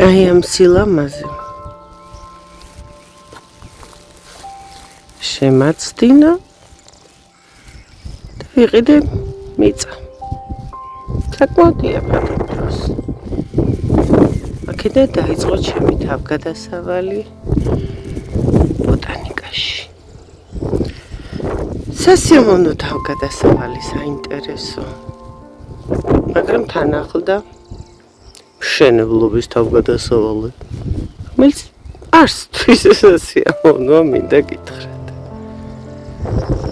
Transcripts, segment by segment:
აი ამ სილამაზე შემაცდინა და ვიყიდე მიწა. საკმაოდ იაფად დროს. აქედან დაიწყო ჩემი თავგადასავალი ბოტანიკაში. სასიამოვნო თავგადასავალი, საინტერესო. მაგრამ თან ახლდა მშენებლობის თავგადასავალი, რომელიც არც ისე სასიამოვნოა, მინდა გითხრათ.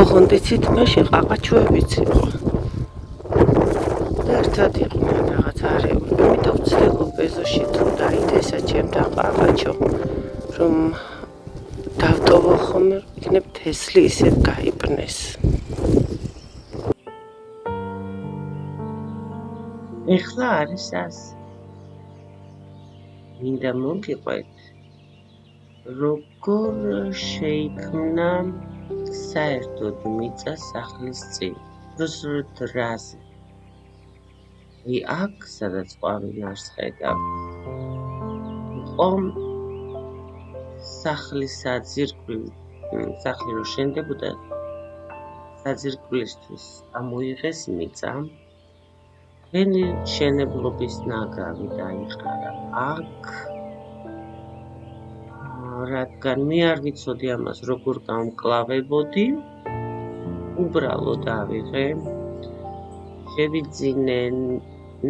ოღონდ იცით, მაშინ ყაყაჩოებიც იყო. და ერთად იყვნენ რაღაც არეული. იმიტომ ვცდილობ ეზოში თუ დაიდეს ჩემთან ყაყაჩო, რომ დავტოვო ხოლმე, იქნებ თესლი ისევ გაიპნეს. ეხლა არის ასე. მინდა მოგიყვეთ, როგორ შეიქმნა საერთოდ მიწა სახლის წინ, რაზე. აქ, სადაც ყვავილნარს ხედავ, იყო სახლის საძირკველი, სახლი რო შენდებოდა, საძირკვლისთვის ამოიღეს მიწა, მთელი მშენებლობის ნაგავი დაიყარა აქ, რადგან მე არ ვიცოდი ამას როგორ გამკლავებოდი, უბრალოდ ავიღე, შევიძინე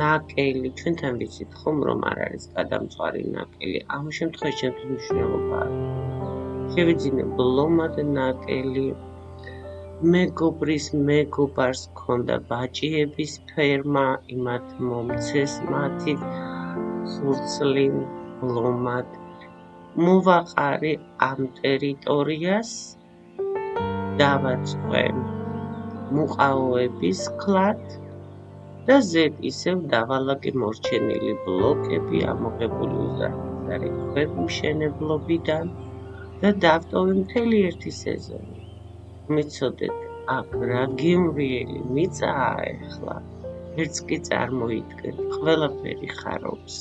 ნაკელი, ჩვენთან ვიცით ხომ რომ არ არის გადამწვარი ნაკელი, ამ შემთხვევაში ჩემთვის მნიშვნელობა აქვს. შევიძინე ბლომად ნაკელი, მეგობრის მეგობარს ჰქონდა ბაჭიების ფერმა, იმათ მომცეს მათი ხურცლი ბლომად. მოვაყარე ამ ტერიტორიას, დავაწყვე მუყაოების ქლად და ზედ ისევ დავალაგე მორჩენილი ბლოკები ამოღებული უზარმაზარი ქვებმშენებლობიდან და დავტოვე მთელი ერთი სეზონი. მიცოდეთ, აქ რა გემრიელი მიწაა ეხლა, ერთს კი წარმოიდგენთ, ყველაფერი ხარობს.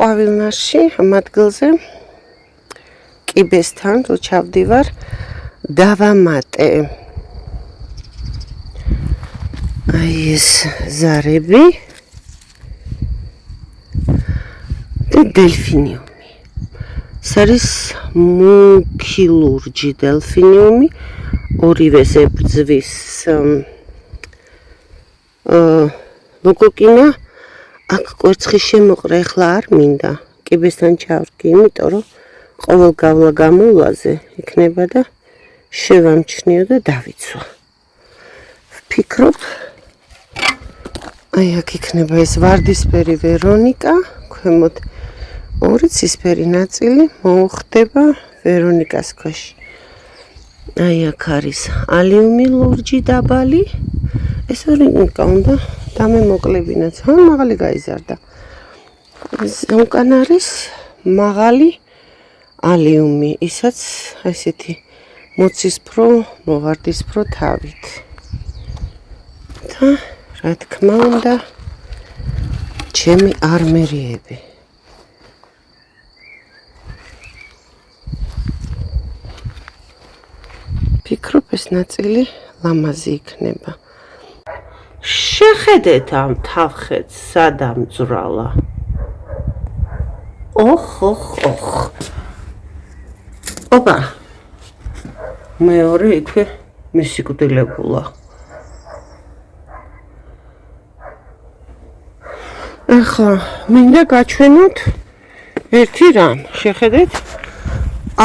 ყვავილნარში ამ ადგილზე კიბესთან რო ჩავდივარ, დავამატე აი ეს ზარები და დელფინიუმი. ეს არის მუქი ლურჯი დელფინიუმი, ორივეს ებრძვის მოკოკინა. აქ კვერცხის შემოყრა ეხლა არ მინდა, კიბესთან ჩავრგი, იმიტომ რომ ყოველ გავლა გამოვლაზე იქნება და შევამჩნიო და დავიცვა. ვფიქრობ, აი აქ იქნება ეს ვარდისფერი ვერონიკა, ქვემოთ ორი ცისფერი ნაწილი მოუხდება ვერონიკას ქვეშ. აი აქ არის ალიუმი ლურჯი დაბალი, ეს ვერონიკა უნდა დამემოკლებინაც, მაღალი გაიზარდა. უკან არის მაღალი ალიუმი, ისაც ესეთი მოცისფრო, მოვარდისფრო თავით. და რა თქმა უნდა, ჩემი არმერიები. ფიქრობ, ეს ნაწილი ლამაზი იქნება. შეხედეთ ამ თავხედს, სადამძვრალა. ოხ. ოპა. მეორე იქვე მისიკვდილებულა. ახლა მინდა გაჩვენოთ ერთი რამ. შეხედეთ,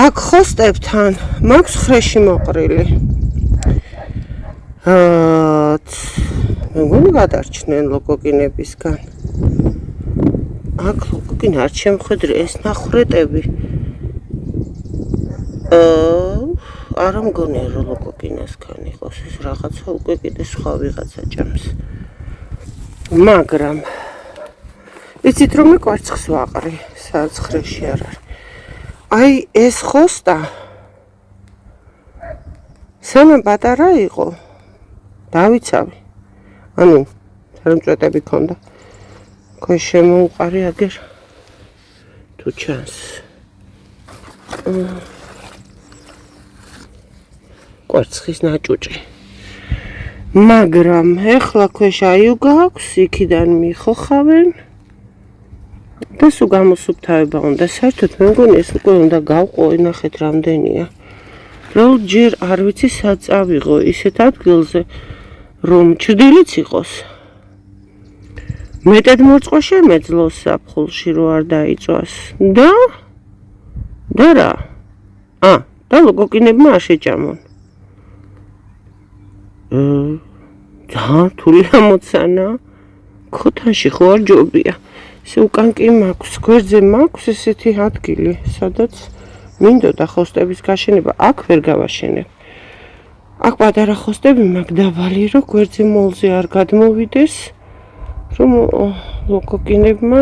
აქ ხოსტებთან მაქვს ხრეში მოყრილი. მეგონი გადარჩნენ ლოკოკინებისგან. აქ ლოკოკინი არ შემხედრე ეს ნახრეტები. არა მგონია რომ ლოკოკინასგან იყოს ეს რაღაცა უკვე კიდე სხვა ვიღაცა ჭამს. მაგრამ იცით რომ მე კვარცხს ვაყრი, სადაც ხრეში არ არის. აი ეს ხოსტა სანამ პატარა იყო დავიცავი. ანუ სარემწვეტები ქონდა. ქვეშ შემოუყარი აგერ თუ ჩანს. კვარცხის ნაჭუჭი. მაგრამ ეხლა ქვეშ აიუგა აქვს, იქიდან მიხოხავენ. და სულ გამოსუფთავება უნდა. საერთოდ მე მგონი ეს უკვე უნდა გავყო, ნახეთ რამდენია. რომ ჯერ არ ვიცი სად წავიღო ისეთ ადგილზე, რომ ჩრდილიც იყოს. მეტად მორწყვა შემეძლოს საფხულში რო არ დაიწვას. და რა? და ლოკოკინებმა არ შეჭამონ. ძალიან რთული ამოცანა. ქოთანში ხო არ ჯობია. ესე უკან კი მაქვს, გვერდზე მაქვს ესეთი ადგილი, სადაც მინდოდა ხოსტების გაშენება, აქ ვერ გავაშენებ. აქ პატარა ხოსტები მაქვს დაბალი, რომ გვერდზე მოლზე არ გადმოვიდეს, რომ ლოკოკინებმა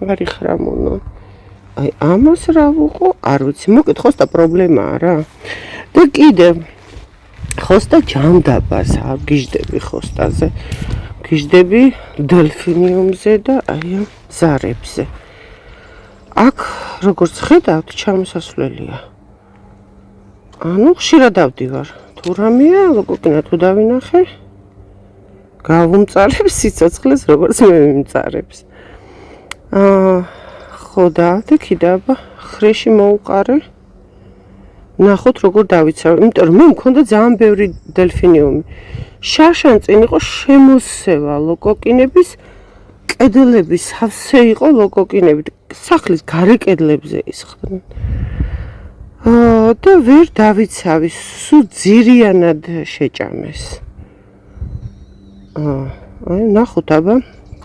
არ იხრამონონ. აი ამას რა ვუყო, არ ვიცი, მოკეთ ხოსტა პრობლემაა რა. და კიდევ ხოსტა ჯანდაბას არ გიждები ხოსტაზე. გიждები დელფინიუმზე და აი ამ ზარებზე. აქ როგორც ხედავთ, ჩამოსასვლელია. ანუ ხშირად დავდივარ. თუ რამეა, ლოკოკინა თუ დავინახე, გავუმწარებს სიცოცხლეს, როგორც მე მიმწარებს. ხო და კიდაბა ხრეში მოუყარე. ნახოთ როგორ დავიცავ, იმიტომ რომ მე მქონდა ძალიან ბევრი დელფინიუმი. შარშან წინ იყო შემოსევა ლოკოკინების, კედლების სავსე იყო ლოკოკინები. სახლის გარე კედლებზე ისხდნენ. და ვერ დავიცავი, სულ ძირიანად შეჭამეს. აი ნახოთ აბა,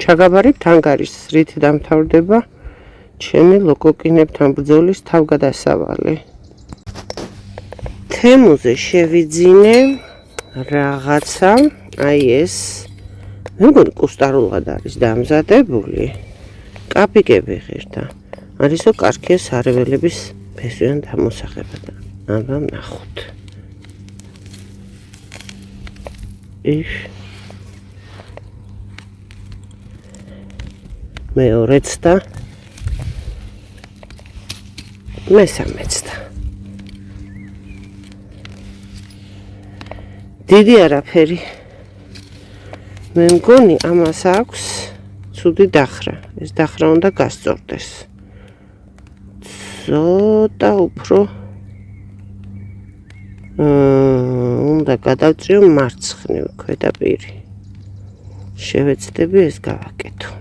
ჩაგაბარებთ ანგარიშს, რით დამთავრდება ჩემი ლოკოკინებთან ბრძოლის თავგადასავალი. თემუზე შევიძინე რაღაცა, აი ეს მე მგონი კუსტარულად არის დამზადებული. კაპიკები ღირდა. არისო კარგია სარეველების ფესვიან დამოსახება და აბა ნახოთ. მეორეც და მესამეც და დიდი არაფერი. მე მგონი ამას აქვს ცუდი დახრა. ეს დახრა უნდა გასწორდეს. ცოტა უფრო უნდა გადავწიო მარცხნივ ქვედაპირი. შევეცდები ეს გავაკეთო.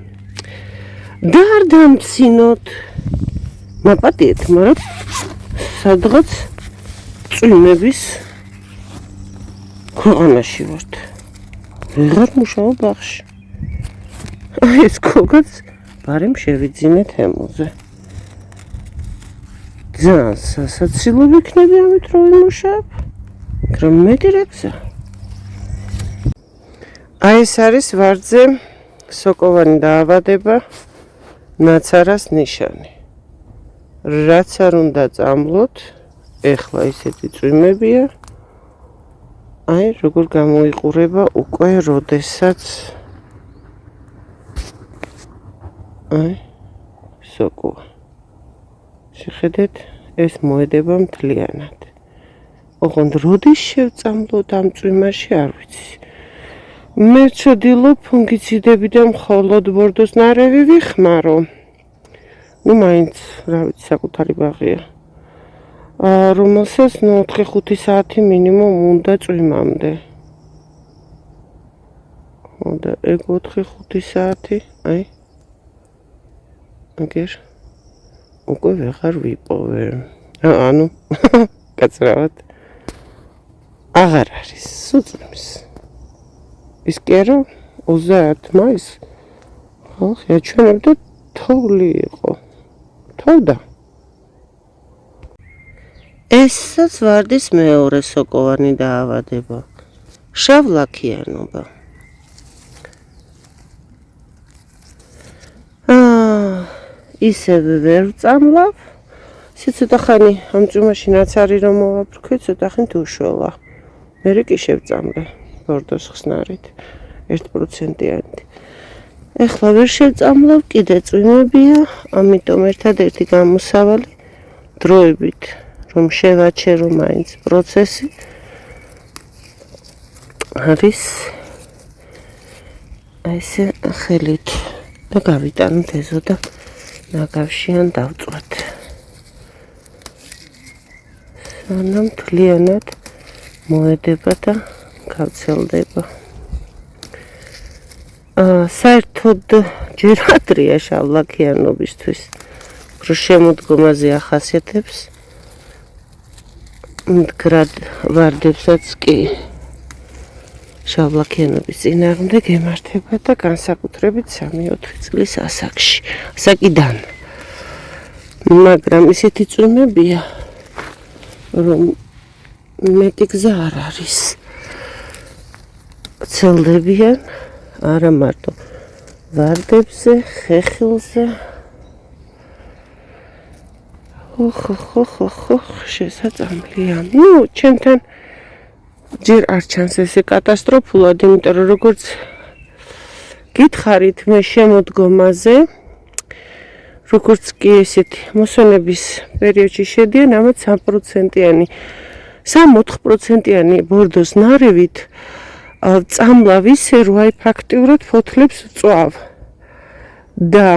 და არ დამცინოთ. მაპატიეთ, მაგრამ სადღაც წვიმების ქვეყანაში ვართ. ვეღარ მუშაობ ბაღში. აი ეს გოგაც ბარემ შევიძინე თემუზე. ძალიან სასაცილო ვიქნები ამით რომ ვიმუშაებ. მაგრამ მეტი რა გზა. აი ეს არის ვარძე სოკოვანი დაავადება, ნაცარას ნიშანი. რაც არ უნდა წამლოთ, ეხლა ისეთი წვიმებია. აი როგორ გამოიყურება უკვე როდესაც აი სოკო. შეხედეთ, ეს მოედება მთლიანად. ოღონდ როდის შევწამლოთ ამ წვიმაში არ ვიცი. მე ვცდილობ ფუნგიციდები და მხოლოდ ბორდოს ნარევი ვიხმარო. ნუ მაინც რა ვიცი საკუთარი ბაღია. რომელსაც 4-5 საათი მინიმუმ უნდა წვიმამდე. და ეგ 4-5 საათი, აი. აგერ უკვე ვეღარ ვიპოვე. ანუ კაცრავად. აღარ არის, სუწმის. ის კი არა 30 მაისს. ხო, შეჩვენებდა თოვლი იყო. თოვდა. ესაც ვარდის მეორე სოკოვანი დაავადება. შავლაქიანობა. ისევე ვერ ვწამლავ. ცოტა ხანი ამ წვიმაში ნაცარი რომ მოვაფრქვი, ცოტა ხნით უშველა. მერე კი შევწამლე ბორდოს ხსნარით 1%-იანით. ეხლა ვერ შევწამლავ, კიდე წვიმებია, ამიტომ ერთადერთი გამოსავალი დროებით რომ შევაჩერო მაინც პროცესი არის ესე ხელით და გავიტანოთ ეზო და ნაგავშიან დავწვათ. სანამ მთლიანად მოედება და გავცელდება. საერთოდ ჯერ ადრეა შავლაქიანობისთვის, რომ შემოდგომაზე ახასიათებს მდგრად ვარდებსაც კი შავლაქიანობის წინააღმდეგ ემართება და განსაკუთრებით 3-4 წლის ასაკიდან. მაგრამ ისეთი წვიმებია, რომ მეტი გზა არ არის. ცელდებიან არა მარტო ვარდებზე, ხეხილზე. ხო, შესაძლია. ჩემთან ჯერ არ ჩანს ესე კატასტროფულად, იმიტომ რომ როგორც გითხარით მე შემოდგომაზე, როგორც კი ესეთი მოსვენების პერიოდში შედიან, ამათ 3%-იანი, 3-4%-იანი ბორდოს ნარევით წამლავ ისე, რომ აი ფაქტიურად ფოთლებს წვავ. და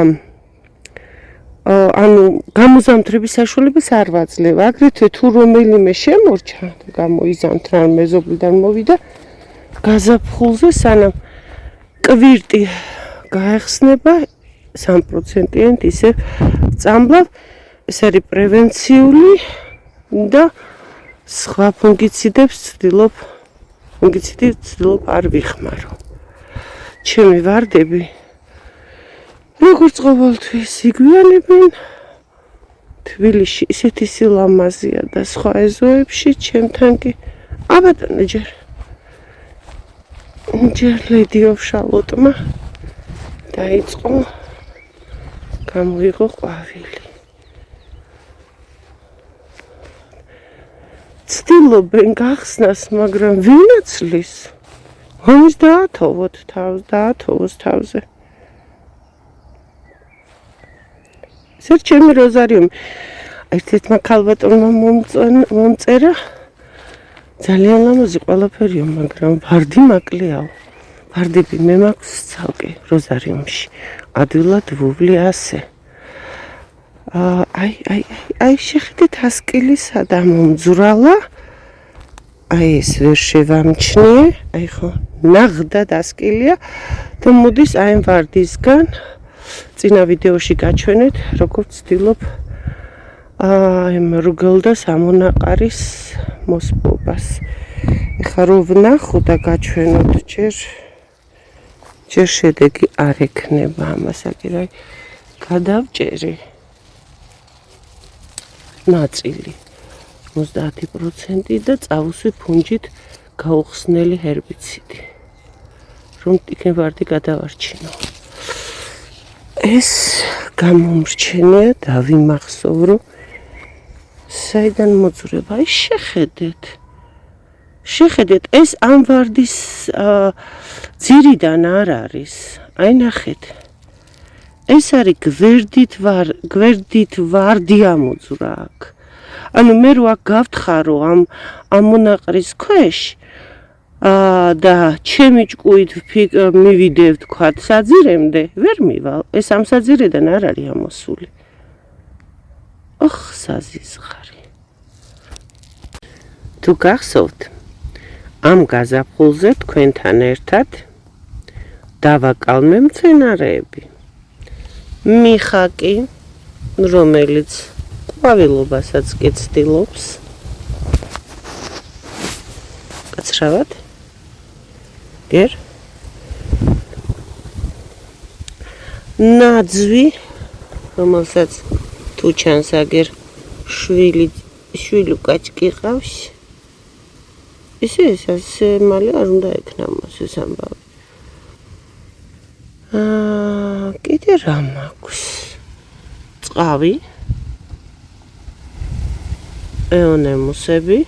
ანუ გამოზამთრების საშუალებას არ ვაძლევ. აგრეთვე თუ რომელიმე შემორჩა, გამოიზამთრა, მეზობლიდან მოვიდა, გაზაფხულზე სანამ კვირტი გაეხსნება 3%-იანით ისე წამლავ. ეს არის პრევენციული და სხვა ფუნგიციდებს ვცდილობ არ ვიხმარო. ჩემი ვარდები როგორც ყოველთვის იგვიანებენ, თბილისში ისეთი სილამაზეა და სხვა ეზოებში, ჩემთან კი აბატონო ჯერ ლედი ოფშალოტმა დაიწყო, გამოიღო ყვავილი. ცდილობენ გახსნას, მაგრამ ვინაცლის, ომის დაათოვოთ დაათოვოს თავზე. ეს ჩემი როზარიუმი. ერთ-ერთმა ქალბატონმა მომწერა, ძალიან ლამაზი ყველაფერია, მაგრამ ვარდი მაკლეაო. ვარდები მე მაქვს ცალკე როზარიუმში. ადვილად ვუვლი ასე. აი შეხედეთ ასკილისა და მომძვრალა. აი ეს ვერ შევამჩნიე. აი ხო, ნაღდად ასკილია და მოდის აი ამ ვარდისგან. წინა ვიდეოში გაჩვენეთ, როგორც ვცდილობ მრგლ და სამონაყარის მოსპობას. ეხლა რო ვნახო და გაჩვენოთ, ჯერ შედეგი არ ექნება ამას, აგერ გადავჭერი. ნაწილი 50% და წავუსვი ფუნჯით გაუხსნელი ჰერბიციდი, რომ იქნებ ვარდი გადავარჩინო. ეს გამომრჩენია, დავიმახსოვრო, საიდან მოძვრება. აი შეხედეთ, ეს ამ ვარდის ძირიდან არ არის. აი ნახეთ. ეს არის გვერდით ვარდი ამოძვრა აქ. ანუ მე რო აქ გავთხარო ამ მონაყრის ქვეშ და ჩემი ჭკუით მივიდევ თქვათ საძირემდე, ვერ მივალ. ეს ამ საძირედან არ არის ამოსული. ოხ, საზიზღარი. თუ გახსოვთ, ამ გაზაფხულზე თქვენთან ერთად დავაკალმე მცენარეები. მიხაკი, რომელიც ყვავილობასაც კი ცდილობს. კაცრავად? გერ? ნაძვი, რომელსაც თუ ჩანს აგერ შვილი კაჭკი ყავს. ესე მალე არ უნდა ექნა მას ეს ამბავი. კიდე რა მაქვს? წყავი, ეონემუსები,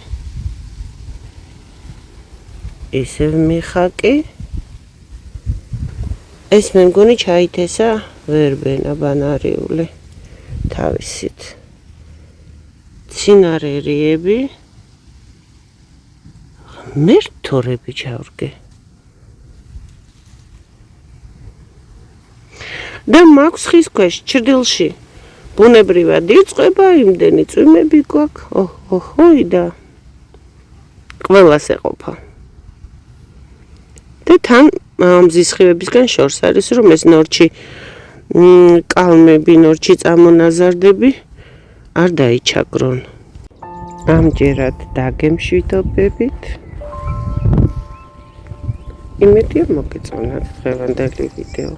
ისევ მიხაკი. ეს მე მგონი ჩაითესა ვერბენა ბანარიული თავისით. ცინარერიები, მერტორები ჩავრგე. და მაქვს ხის ქვეშ ჩრდილში ბუნებრივად იწყება იმდენი წვიმები გვაქვს. ოჰოი და ყველას ეყოფა. და თან მზის სხივებისგან შორს არის რომ ეს ნორჩი კალმები, ნორჩი წამონაზარდები არ დაიჩაგრონ. ამჯერად დაგემშვიდობებით. იმედია მოგეწონათ დღევანდელი ვიდეო.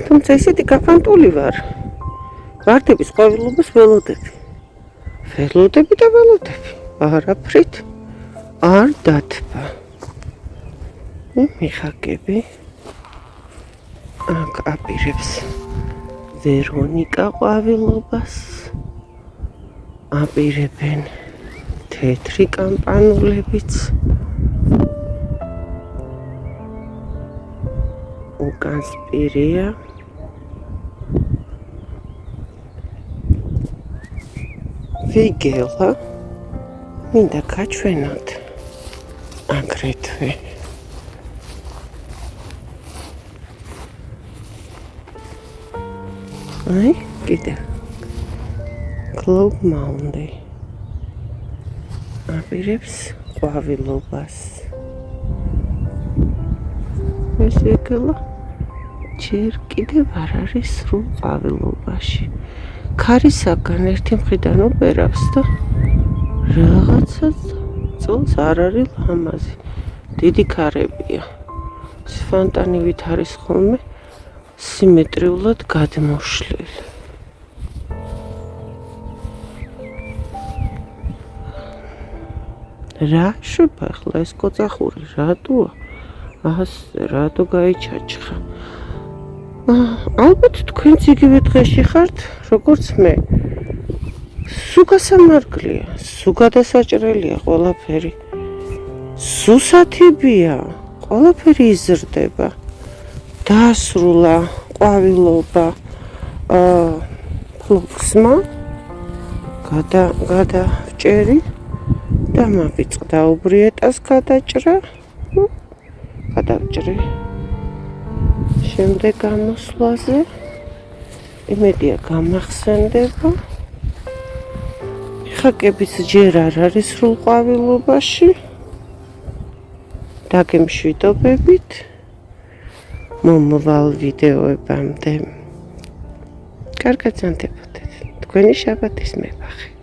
თუმცა ისეთი გაფანტული ვარ. ვარდების ყვავილობას ველოდები. ველოდები და ველოდები. არაფრით არ დათბა. მიხაკები. აქ აპირებს ვერონიკა ყვავილობას. აპირებენ თეთრი კამპანულებიც. უკანს პირია. ვიგელა. მინდა გაჩვენოთ აგრეთვე. აი, კიდევ. Clove Mountain. აპირებს ყვავილობას. ეს ეგელა ჯერ კიდევ არ არის სრულ ყვავილობაში. ქარისაგან ერთი მხრიდან უბერავს და რაღაცა წელს არ არის ლამაზი. დიდი ქარებია. ფონტანივით არის ხოლმე სიმეტრიულად გადმოშლილი. რა შვება ახლა ეს კოწახური რატოა? რატო გაიჩაჩხა? ალბათ თქვენც იგივე დღეში ხართ, როგორც მე. სუგასამარგლია, სუგადასაჭრელია ყველაფერი. სუსათიბია, ყველაფერი იზრდება. დასრულა ყვავილობა ფლოქსმა გადავჭერი და მოვიწყდა უბრიეტას გადაჭრა. გადავჭრი შემდეგ გამოსვლაზე. იმედია გამახსენდება. მიხაკების ჯერ არ არის სრულ ყვავილობაში. დაგემშვიდობებით. მომავალ ვიდეოებამდე. კარგად ზანდებოდეთ. თქვენი შაბათის მებაღე.